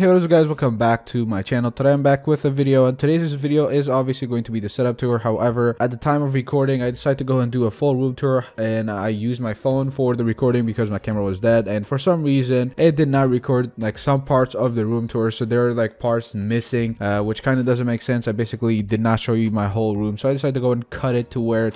Hey, what is up guys, welcome back to my channel. Today I'm back with a video, and today's video is obviously going to be the setup tour. However, at the time of recording, I decided to go and do a full room tour, and I used my phone for the recording because my camera was dead, and for some reason it did not record like some parts of the room tour. So there are like parts missing, which kind of doesn't make sense. I basically did not show you my whole room, so I decided to go and cut it to where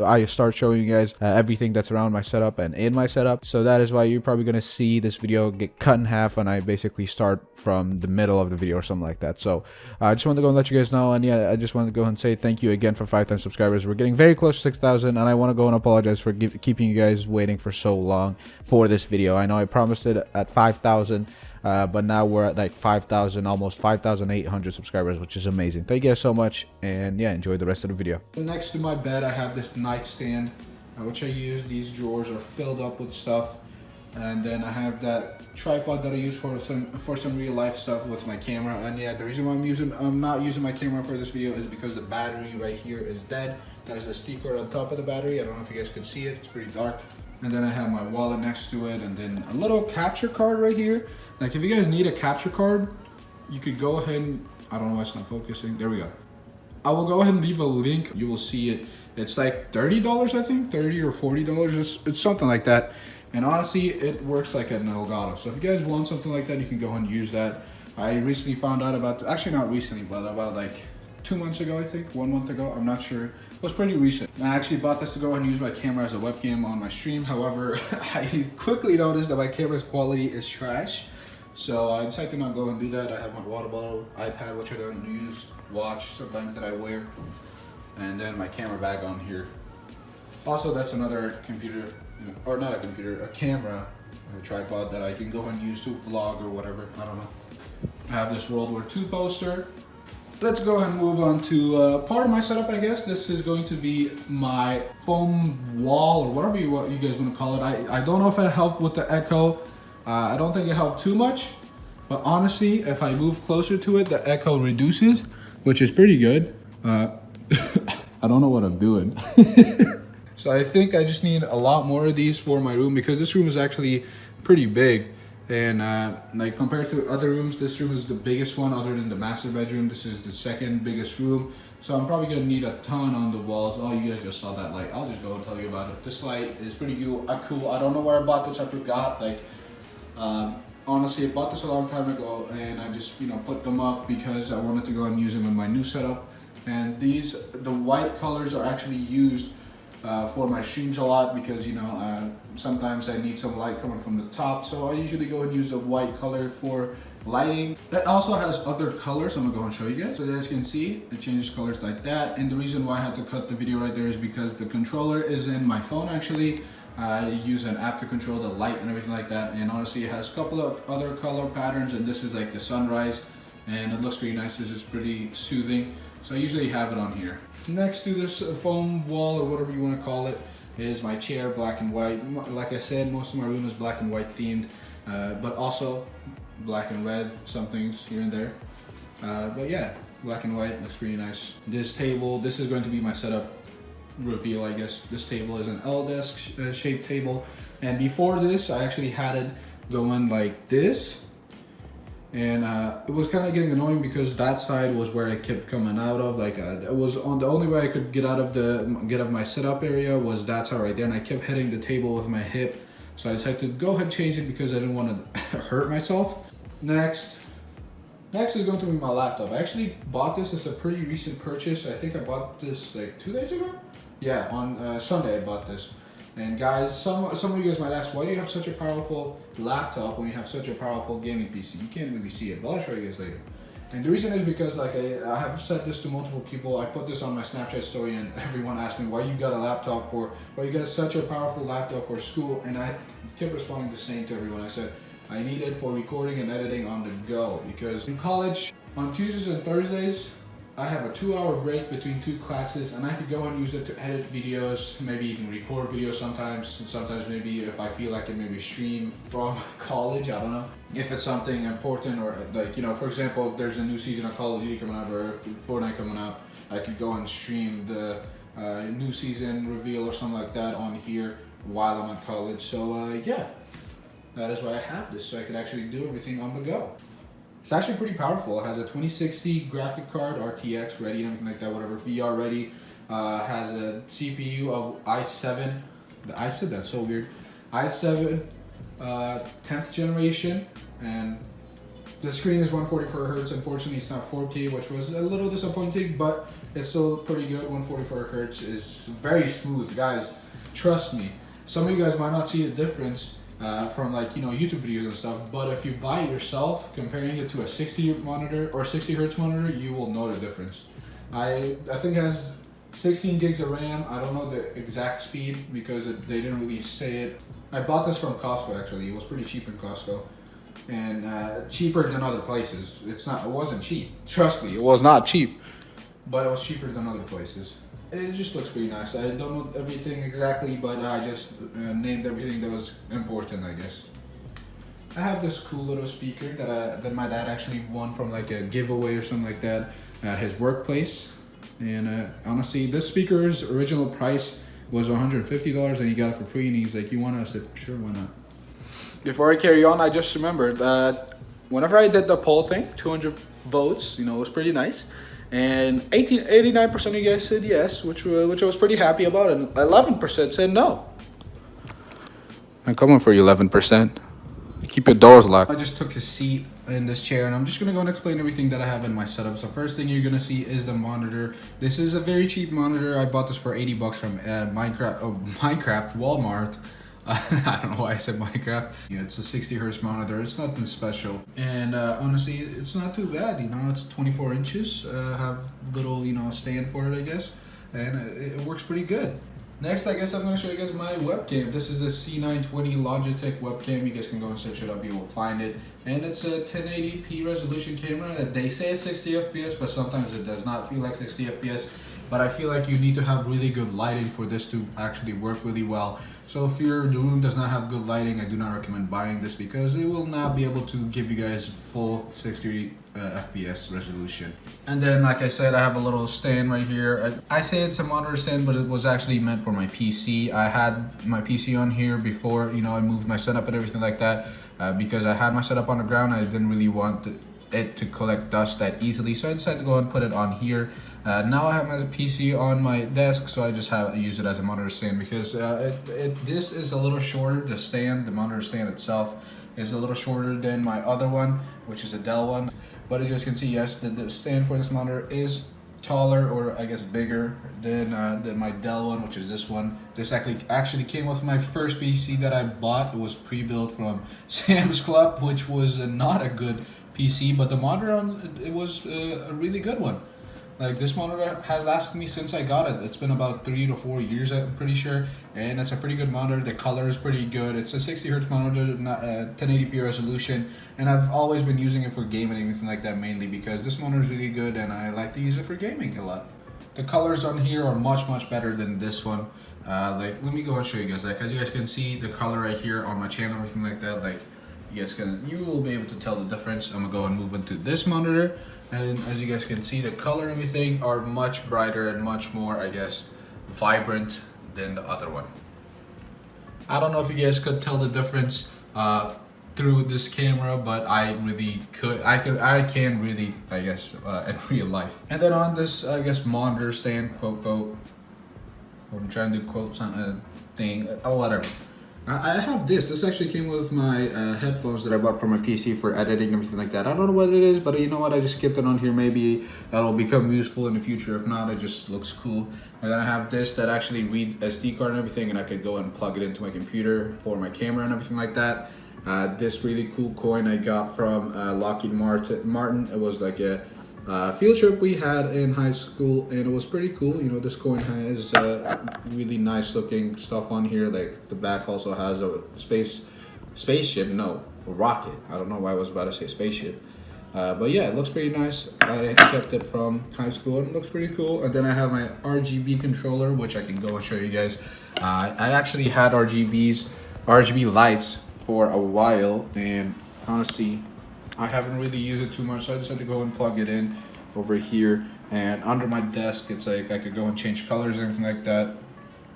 I start showing you guys everything that's around my setup and in my setup. So that is why you're probably going to see this video get cut in half, and I basically start from the middle of the video or something like that. So I just wanted to go and let you guys know, and yeah, I just wanted to go and say thank you again for 5,000 subscribers. We're getting very close to 6,000, and I want to go and apologize for keeping you guys waiting for so long for this video. I know I promised it at 5,000, but now we're at like 5,000, almost 5,800 subscribers, which is amazing. Thank you guys so much, and yeah, enjoy the rest of the video. Next to my bed, I have this nightstand, which I use. These drawers are filled up with stuff. And then I have that tripod that I use for some real life stuff with my camera. And yeah, the reason why I'm not using my camera for this video is because the battery right here is dead. That is the sticker on top of the battery. I don't know if you guys can see it, it's pretty dark. And then I have my wallet next to it, and then a little capture card right here. Like if you guys need a capture card, you could go ahead and, I don't know why it's not focusing, there we go. I will go ahead and leave a link, you will see it. It's like $30 I think, $30 or $40, it's something like that. And honestly, it works like an Elgato. So if you guys want something like that, you can go ahead and use that. I recently found out about, actually not recently, but about like 2 months ago, I think, 1 month ago, I'm not sure. It was pretty recent. And I actually bought this to go ahead and use my camera as a webcam on my stream. However, I quickly noticed that my camera's quality is trash. So I decided to not go and do that. I have my water bottle, iPad, which I don't use, watch sometimes that I wear, and then my camera bag on here. Also, that's another computer, or not a computer, a camera, a tripod that I can go and use to vlog or whatever, I don't know. I have this World War II poster. Let's go ahead and move on to part of my setup, I guess. This is going to be my foam wall, or whatever you guys want to call it. I don't know if it helped with the echo. I don't think it helped too much, but honestly, if I move closer to it, the echo reduces, which is pretty good. I don't know what I'm doing. So I think I just need a lot more of these for my room, because this room is actually pretty big. And like compared to other rooms, this room is the biggest one other than the master bedroom. This is the second biggest room. So I'm probably gonna need a ton on the walls. Oh, you guys just saw that light. I'll just go and tell you about it. This light is pretty cool. I don't know where I bought this, I forgot. Like, honestly, I bought this a long time ago, and I just, put them up because I wanted to go and use them in my new setup. And the white colors are actually used for my streams a lot, because sometimes I need some light coming from the top, so I usually go and use the white color for lighting. It also has other colors. I'm gonna go and show you guys. So as you guys can see, it changes colors like that. And the reason why I had to cut the video right there is because the controller is in my phone. Actually, I use an app to control the light and everything like that, and honestly it has a couple of other color patterns, and this is like the sunrise, and it looks pretty nice. This is pretty soothing. So I usually have it on here. Next to this foam wall, or whatever you want to call it, is my chair, black and white. Like I said, most of my room is black and white themed, but also black and red, some things here and there. But yeah, black and white looks pretty nice. This table, this is going to be my setup reveal, I guess. This table is an L-desk shaped table, and before this I actually had it going like this. And it was kind of getting annoying because that side was where I kept coming out of. Like it was on the only way I could get out of my setup area was that side right there, and I kept hitting the table with my hip. So I decided to go ahead and change it because I didn't want to hurt myself. Next is going to be my laptop. I actually bought this as a pretty recent purchase. I think I bought this like 2 days ago. Yeah, on Sunday I bought this. And guys, some of you guys might ask, why do you have such a powerful laptop when you have such a powerful gaming PC? You can't really see it, but I'll show you guys later. And the reason is because, like, I have said this to multiple people. I put this on my Snapchat story, and everyone asked me, why you got a laptop for, why you got such a powerful laptop for school? And I kept responding the same to everyone. I said, I need it for recording and editing on the go, because in college, on Tuesdays and Thursdays, I have a 2-hour break between 2 classes, and I could go and use it to edit videos, maybe even record videos sometimes, and sometimes maybe if I feel like it, maybe stream from college, I don't know. If it's something important, or like, for example, if there's a new season of Call of Duty coming out or Fortnite coming out, I could go and stream the new season reveal or something like that on here while I'm at college. So yeah, that is why I have this, so I could actually do everything on the go. It's actually pretty powerful. It has a 2060 graphic card, RTX ready and everything like that, whatever, VR ready. Has a CPU of i7. I said that's so weird. i7 10th generation, and the screen is 144 hertz. Unfortunately, it's not 4K, which was a little disappointing, but it's still pretty good. 144 hertz is very smooth, guys. Trust me. Some of you guys might not see the difference from, like, you know, YouTube videos and stuff, but if you buy it yourself, comparing it to a 60 monitor or 60 hertz monitor, you will know the difference. I think it has 16 gigs of RAM. I don't know the exact speed because they didn't really say it. I bought this from Costco actually. It was pretty cheap in Costco, and cheaper than other places. It wasn't cheap. Trust me, it was not cheap, but it was cheaper than other places. It just looks pretty nice. I don't know everything exactly, but I just named everything that was important, I guess. I have this cool little speaker that my dad actually won from like a giveaway or something like that at his workplace. And honestly, this speaker's original price was $150, and he got it for free. And he's like, "You want us?" I said, "Sure, why not?" Before I carry on, I just remembered that whenever I did the poll thing, 200 votes, you know, it was pretty nice. And 89% of you guys said yes, which I was pretty happy about, and 11% said no. I'm coming for you, 11%. Keep your doors locked. I just took a seat in this chair, and I'm just gonna go and explain everything that I have in my setup. So first thing you're gonna see is the monitor. This is a very cheap monitor. I bought this for 80 bucks from Minecraft Walmart. I don't know why I said Minecraft. Yeah, it's a 60 hertz monitor. It's nothing special, and honestly, it's not too bad. You know, it's 24 inches. Have little, you know, stand for it, I guess, and it works pretty good. Next, I guess I'm going to show you guys my webcam. This is the C920 Logitech webcam. You guys can go and search it up, you will find it. And it's a 1080p resolution camera. They say it's 60 FPS, but sometimes it does not feel like 60 FPS. But I feel like you need to have really good lighting for this to actually work really well. So if the room does not have good lighting, I do not recommend buying this because it will not be able to give you guys full 60 FPS resolution. And then, like I said, I have a little stand right here. I say it's a monitor stand, but it was actually meant for my PC. I had my PC on here before, you know, I moved my setup and everything like that because I had my setup on the ground. I didn't really want it to collect dust that easily, so I decided to go and put it on here. Now I have my PC on my desk, so I just use it as a monitor stand because this is a little shorter. The stand, the monitor stand itself, is a little shorter than my other one, which is a Dell one. But as you guys can see, yes, the stand for this monitor is taller, or I guess bigger than my Dell one, which is this one. This actually came with my first PC that I bought. It was pre-built from Sam's Club, which was not a good PC, but the monitor it was a really good one. Like, this monitor has lasted me since I got it. It's been about 3 to 4 years, I'm pretty sure, and it's a pretty good monitor. The color is pretty good. It's a 60 hertz monitor, not 1080p resolution, and I've always been using it for gaming and everything like that, mainly because this monitor is really good and I like to use it for gaming a lot. The colors on here are much better than this one. Like, let me go and show you guys. Like, as you guys can see, the color right here on my channel, everything like that, like, you will be able to tell the difference. I'm gonna go and move into this monitor, and as you guys can see, the color and everything are much brighter and much more, I guess, vibrant than the other one. I don't know if you guys could tell the difference through this camera, but I really could. I can really, I guess, in real life. And then on this, I guess, monitor stand, quote, I'm trying to quote some thing, oh, whatever. I have this. This actually came with my headphones that I bought for my PC for editing and everything like that. I don't know what it is, but you know what? I just skipped it on here. Maybe that'll become useful in the future. If not, it just looks cool. And then I have this that actually reads SD card and everything, and I could go and plug it into my computer for my camera and everything like that. This really cool coin I got from Lockheed Martin. It was like a field trip we had in high school, and it was pretty cool. You know, this coin has really nice looking stuff on here. Like, the back also has a spaceship, no, a rocket. I don't know why I was about to say spaceship. But yeah, it looks pretty nice. I kept it from high school and it looks pretty cool. And then I have my RGB controller, which I can go and show you guys. I actually had RGB lights for a while, and honestly, I haven't really used it too much, so I decided to go and plug it in over here. And under my desk, it's like I could go and change colors and everything like that.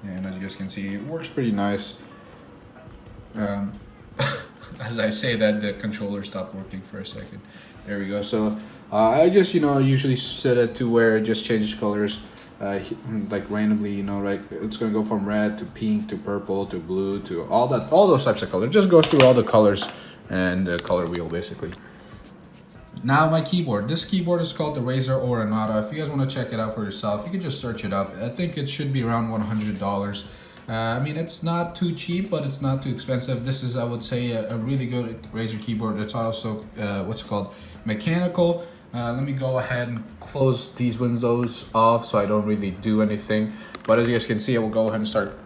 And as you guys can see, it works pretty nice. As I say that, the controller stopped working for a second. There we go. So I just, usually set it to where it just changes colors, like randomly, like it's gonna go from red to pink to purple to blue to all those types of colors. It just goes through all the colors and the color wheel basically. Now my keyboard. This keyboard is called the Razer Orenata. If you guys want to check it out for yourself, you can just search it up. I think it should be around $100. I mean, it's not too cheap, but it's not too expensive. This is, I would say, a really good Razer keyboard. It's also, what's it called, mechanical. Let me go ahead and close these windows off so I don't really do anything. But as you guys can see, I will go ahead and start.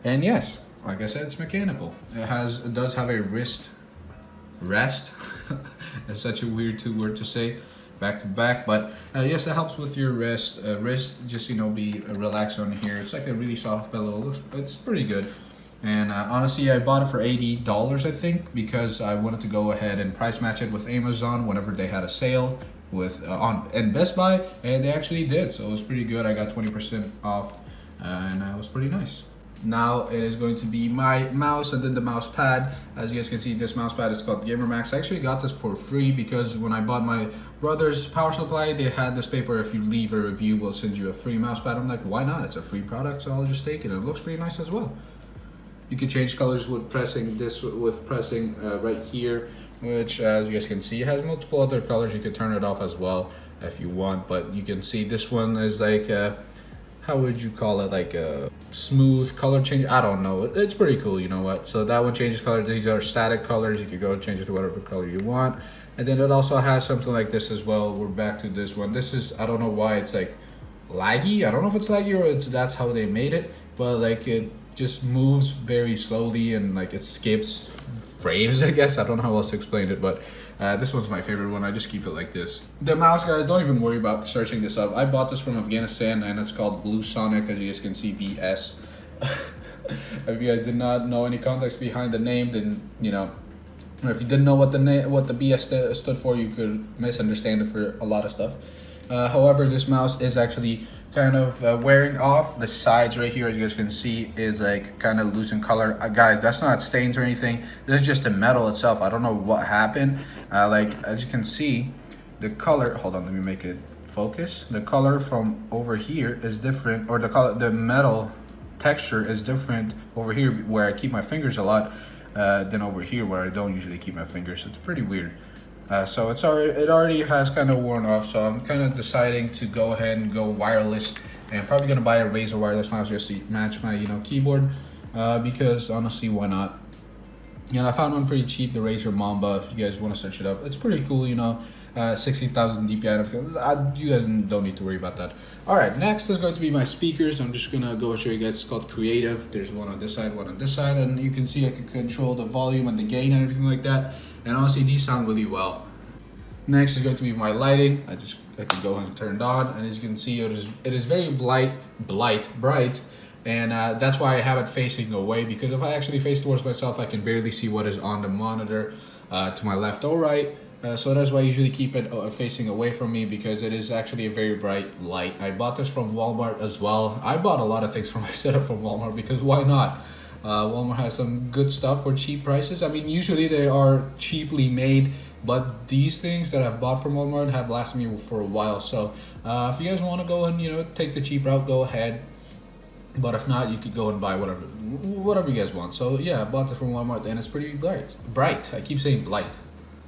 And yes, like I said, it's mechanical. It does have a rest. It's such a weird word to say, back to back, but yes, it helps with your wrist. Just be relaxed on here. It's like a really soft pillow. It's pretty good. And honestly, I bought it for $80, I think, because I wanted to go ahead and price match it with Amazon whenever they had a sale with and Best Buy, and they actually did. So it was pretty good. I got 20% off, and it was pretty nice. Now it is going to be my mouse and then the mouse pad. As you guys can see, this mouse pad is called Gamer Max. I actually got this for free because when I bought my brother's power supply, they had this paper, if you leave a review, we'll send you a free mouse pad. I'm like, why not? It's a free product, so I'll just take it. It looks pretty nice as well. You can change colors with pressing right here, which as you guys can see, it has multiple other colors. You can turn it off as well if you want, but you can see this one is like how would you call it, like a smooth color change? I don't know. It's pretty cool, you know what? So that one changes color. These are static colors. You can go and change it to whatever color you want. And then it also has something like this as well. We're back to this one. This is, I don't know why it's like laggy. I don't know if it's laggy or that's how they made it, but like it just moves very slowly and like it skips frames, I guess. I don't know how else to explain it, but this one's my favorite one. I just keep it like this. The mouse, guys, don't even worry about searching this up. I bought this from Afghanistan and it's called Blue Sonic, as you guys can see, BS. If you guys did not know any context behind the name, then or if you didn't know what the BS stood for, you could misunderstand it for a lot of stuff. However, this mouse is actually kind of wearing off. The sides right here, as you guys can see, is like kind of losing color. Guys, that's not stains or anything. This is just the metal itself. I don't know what happened. Like as you can see, the color, hold on, let me make it focus. The color from over here is different, or the metal texture is different over here where I keep my fingers a lot than over here where I don't usually keep my fingers. It's pretty weird. So it already has kind of worn off, so I'm kind of deciding to go ahead and go wireless, and I'm probably gonna buy a Razer wireless mouse just to match my keyboard, because honestly, why not? And I found one pretty cheap, the Razer Mamba. If you guys want to search it up, it's pretty cool. 60,000 DPI and everything. You guys don't need to worry about that. All right, next is going to be my speakers. I'm just gonna go and show you guys. It's called Creative. There's one on this side, one on this side, and you can see I can control the volume and the gain and everything like that. And honestly, these sound really well. Next is going to be my lighting. I can go and turn it on, and as you can see, it is very bright, and that's why I have it facing away, because if I actually face towards myself, I can barely see what is on the monitor to my left or right. So that's why I usually keep it facing away from me, because it is actually a very bright light. I bought this from Walmart as well. I bought a lot of things for my setup from Walmart, because why not? Walmart has some good stuff for cheap prices. I mean, usually they are cheaply made, but these things that I've bought from Walmart have lasted me for a while. So if you guys want to go and take the cheap route, go ahead. But if not, you could go and buy whatever you guys want. So yeah, I bought this from Walmart, and it's pretty bright. I keep saying bright.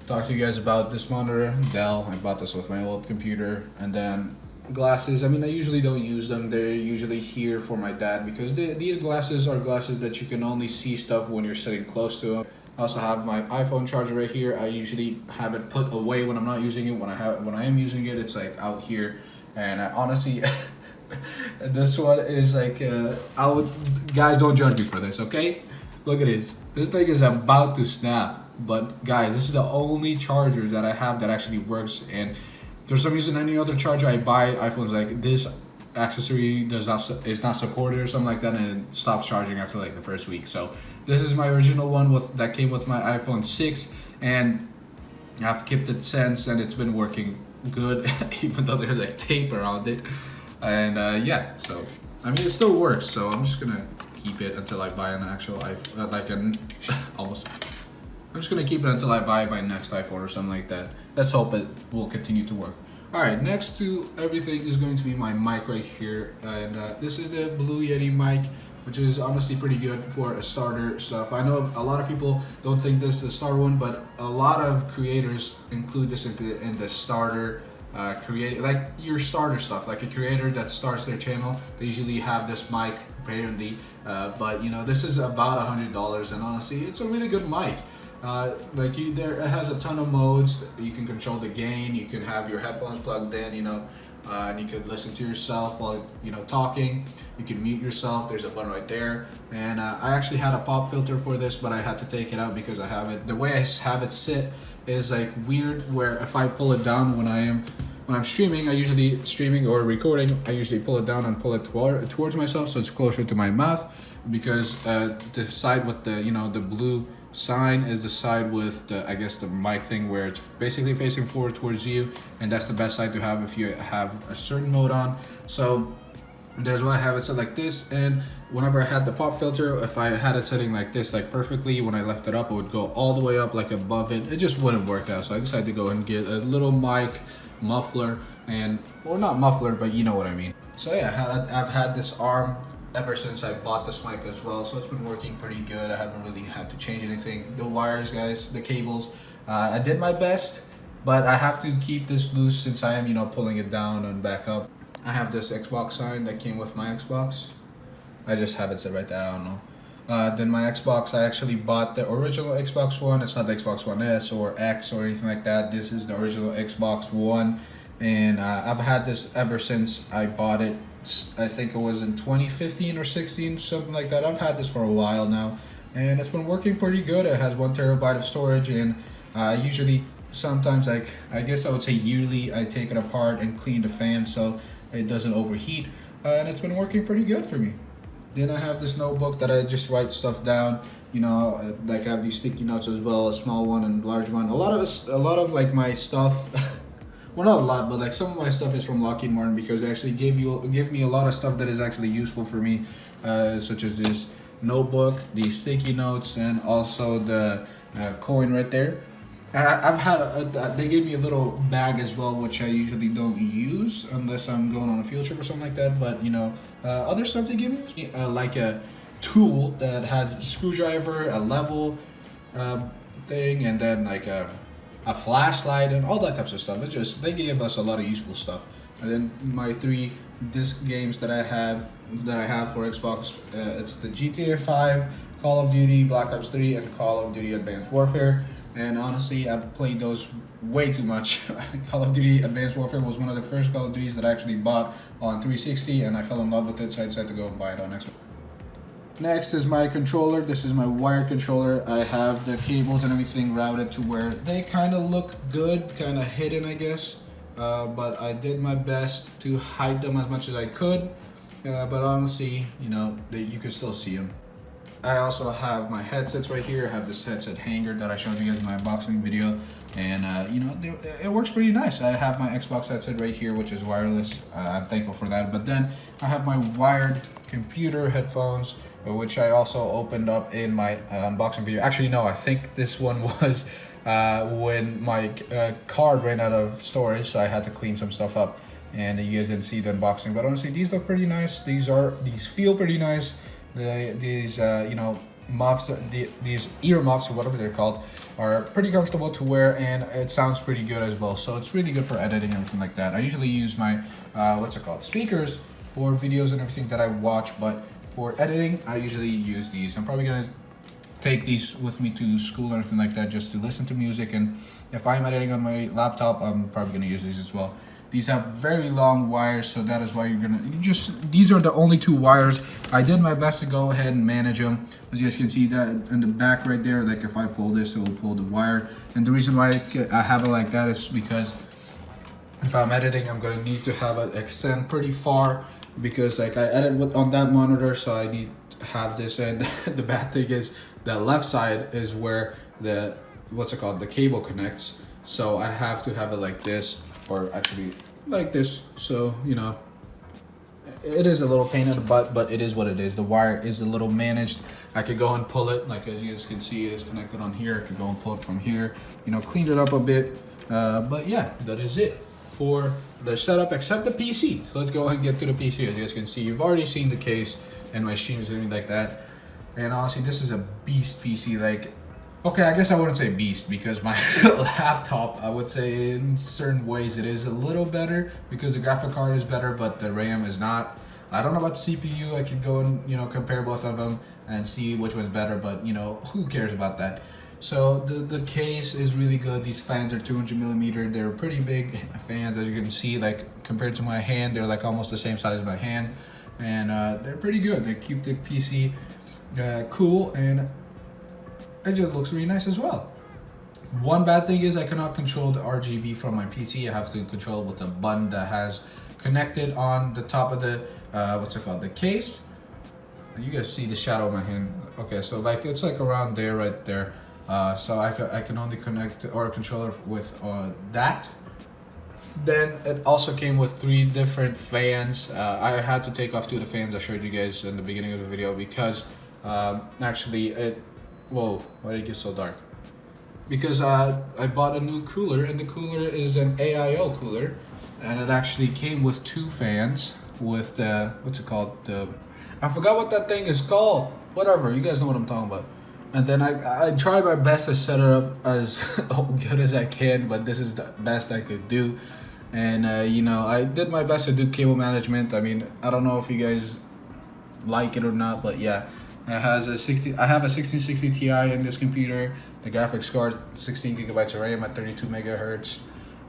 Talk to you guys about this monitor, Dell. I bought this with my old computer. And then glasses. I mean, I usually don't use them. They're usually here for my dad, because these glasses are glasses that you can only see stuff when you're sitting close to them. I also have my iPhone charger right here. I usually have it put away when I'm not using it. When I am using it, it's like out here. And honestly, this one is like guys, don't judge me for this, okay? Look at this. This thing is about to snap. But guys, this is the only charger that I have that actually works. And for some reason, any other charger I buy, iPhone's like, this accessory is not supported or something like that, and it stops charging after like the first week. So this is my original one that came with my iPhone 6, and I've kept it since, and it's been working good, even though there's like tape around it. And yeah, so I mean, it still works. So I'm just gonna keep it until I buy an actual iPhone, I'm just gonna keep it until I buy my next iPhone or something like that. Let's hope it will continue to work. Alright, next to everything is going to be my mic right here, and this is the Blue Yeti mic, which is honestly pretty good for a starter stuff. I know a lot of people don't think this is the starter one, but a lot of creators include this in the starter create, like your starter stuff. Like a creator that starts their channel, they usually have this mic apparently, but you know, this is about $100, and honestly it's a really good mic. It has a ton of modes. You can control the gain, you can have your headphones plugged in, you know, and you could listen to yourself while, you know, talking. You can mute yourself, there's a button right there. And I actually had a pop filter for this, but I had to take it out because I have it, the way I have it sit is like weird, where if I pull it down when I'm streaming, streaming or recording, I usually pull it down and pull it towards myself so it's closer to my mouth, because the side with the, you know, the blue sign is the side with the, I guess, the mic thing, where it's basically facing forward towards you, and that's the best side to have if you have a certain mode on. So there's why I have it set like this. And whenever I had the pop filter, if I had it setting like this, like perfectly, when I left it up, it would go all the way up like above it. It just wouldn't work out, so I decided to go and get a little mic muffler, and, well, not muffler, but you know what I mean. So yeah, I've had this arm ever since I bought this mic as well, so it's been working pretty good. I haven't really had to change anything. The wires, guys, the cables, I did my best, but I have to keep this loose since I am, you know, pulling it down and back up. I have this Xbox sign that came with my Xbox. I just have it set right there, I don't know. Then my Xbox, I actually bought the original Xbox One. It's not the Xbox One S or X or anything like that. This is the original Xbox One, and I've had this ever since I bought it. I think it was in 2015 or 16, something like that. I've had this for a while now, and it's been working pretty good. It has 1 terabyte of storage, and usually, sometimes, like, I guess I would say yearly, I take it apart and clean the fan so it doesn't overheat, and it's been working pretty good for me. Then I have this notebook that I just write stuff down. You know, like I have these sticky notes as well, a small one and large one. A lot of like my stuff. Well, not a lot, but like some of my stuff is from Lockheed Martin, because they actually give me a lot of stuff that is actually useful for me, such as this notebook, these sticky notes, and also the coin right there. I've had they gave me a little bag as well, which I usually don't use unless I'm going on a field trip or something like that. But you know, other stuff they give me, like a tool that has a screwdriver, a level thing, and then like a flashlight and all that types of stuff. It's just, they gave us a lot of useful stuff. And then my 3 disc games that I have for Xbox, it's the GTA 5, Call of Duty Black Ops 3, and Call of Duty Advanced Warfare. And honestly, I've played those way too much. Call of Duty Advanced Warfare was one of the first Call of Duties that I actually bought on 360, and I fell in love with it, so I decided to go and buy it on Xbox. Next is my controller. This is my wired controller. I have the cables and everything routed to where they kind of look good, kind of hidden, I guess. But I did my best to hide them as much as I could. But honestly, you know, you can still see them. I also have my headsets right here. I have this headset hanger that I showed you guys in my unboxing video. And, you know, it works pretty nice. I have my Xbox headset right here, which is wireless. I'm thankful for that. But then I have my wired computer headphones, which I also opened up in my unboxing video. Actually, no, I think this one was when my card ran out of storage, so I had to clean some stuff up, and you guys didn't see the unboxing. But honestly, these look pretty nice. These feel pretty nice. These you know, muffs, these ear muffs or whatever they're called, are pretty comfortable to wear, and it sounds pretty good as well. So it's really good for editing and everything like that. I usually use my speakers for videos and everything that I watch, but for editing, I usually use these. I'm probably gonna take these with me to school or anything like that, just to listen to music. And if I'm editing on my laptop, I'm probably gonna use these as well. These have very long wires, so that is why these are the only 2 wires. I did my best to go ahead and manage them. As you guys can see that in the back right there, like if I pull this, it will pull the wire. And the reason why I have it like that is because if I'm editing, I'm gonna need to have it extend pretty far, because like I edit on that monitor, so I need to have this. And the bad thing is the left side is where the the cable connects, so I have to have it like this, or actually like this, so you know, it is a little pain in the butt, but it is what it is. The wire is a little managed. I could go and pull it, like as you guys can see, it is connected on here. I could go and pull it from here, you know, cleaned it up a bit. But yeah, that is it for the setup, except the PC. So let's go ahead and get to the PC. As you guys can see, you've already seen the case and my streams and everything like that. And honestly, this is a beast PC. Like, okay, I guess I wouldn't say beast, because my laptop, I would say in certain ways it is a little better because the graphic card is better, but the RAM is not. I don't know about the CPU. I could go and, you know, compare both of them and see which one's better, but you know, who cares about that? So the case is really good. These fans are 200 millimeter. They're pretty big fans, as you can see. Like compared to my hand, they're like almost the same size as my hand, and they're pretty good. They keep the PC cool, and it just looks really nice as well. One bad thing is I cannot control the RGB from my PC. I have to control it with a button that has connected on the top of the what's it called, the case. You guys see the shadow of my hand. Okay, so like it's like around there, right there. So I can only connect or control it with that. Then it also came with 3 different fans. I had to take off 2 of the fans I showed you guys in the beginning of the video because actually it, whoa, why did it get so dark? Because I bought a new cooler, and the cooler is an AIO cooler, and it actually came with 2 fans with the, what's it called, the, I forgot what that thing is called, whatever, you guys know what I'm talking about. And then I tried my best to set it up as good as I can, but this is the best I could do. And you know, I did my best to do cable management. I mean, I don't know if you guys like it or not, but yeah, it has a I have a 1660 Ti in this computer. The graphics card, 16 gigabytes of RAM at 32 megahertz,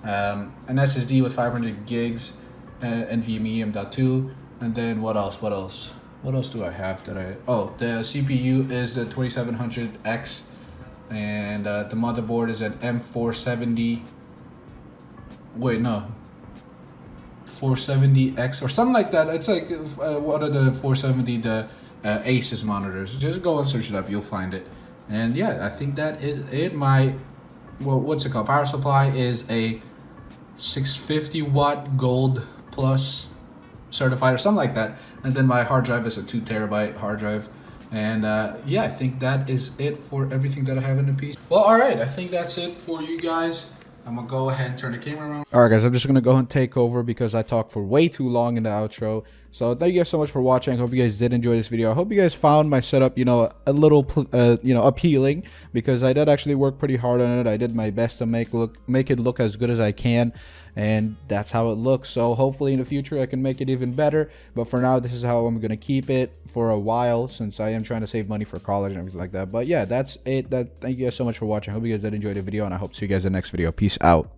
an SSD with 500 gigs, NVMe M.2, and then what else? What else do I have that I... Oh, the CPU is the 2700X, and the motherboard is an M470... Wait, no. 470X or something like that. It's like one of the 470, the Asus monitors. Just go and search it up, you'll find it. And yeah, I think that is it. My, well, what's it called? Power supply is a 650 watt gold plus certified or something like that. And then my hard drive is a 2 terabyte hard drive. And yeah, I think that is it for everything that I have in the piece. Well, all right, I think that's it for you guys. I'm gonna go ahead and turn the camera around. All right, guys, I'm just gonna go and take over because I talked for way too long in the outro. So thank you guys so much for watching. I hope you guys did enjoy this video. I hope you guys found my setup, you know, a little, you know, appealing, because I did actually work pretty hard on it. I did my best to make it look as good as I can, and that's how it looks. So hopefully in the future I can make it even better. But for now, this is how I'm gonna keep it for a while, since I am trying to save money for college and everything like that. But yeah, that's it. Thank you guys so much for watching. I hope you guys did enjoy the video, and I hope to see you guys in the next video. Peace out.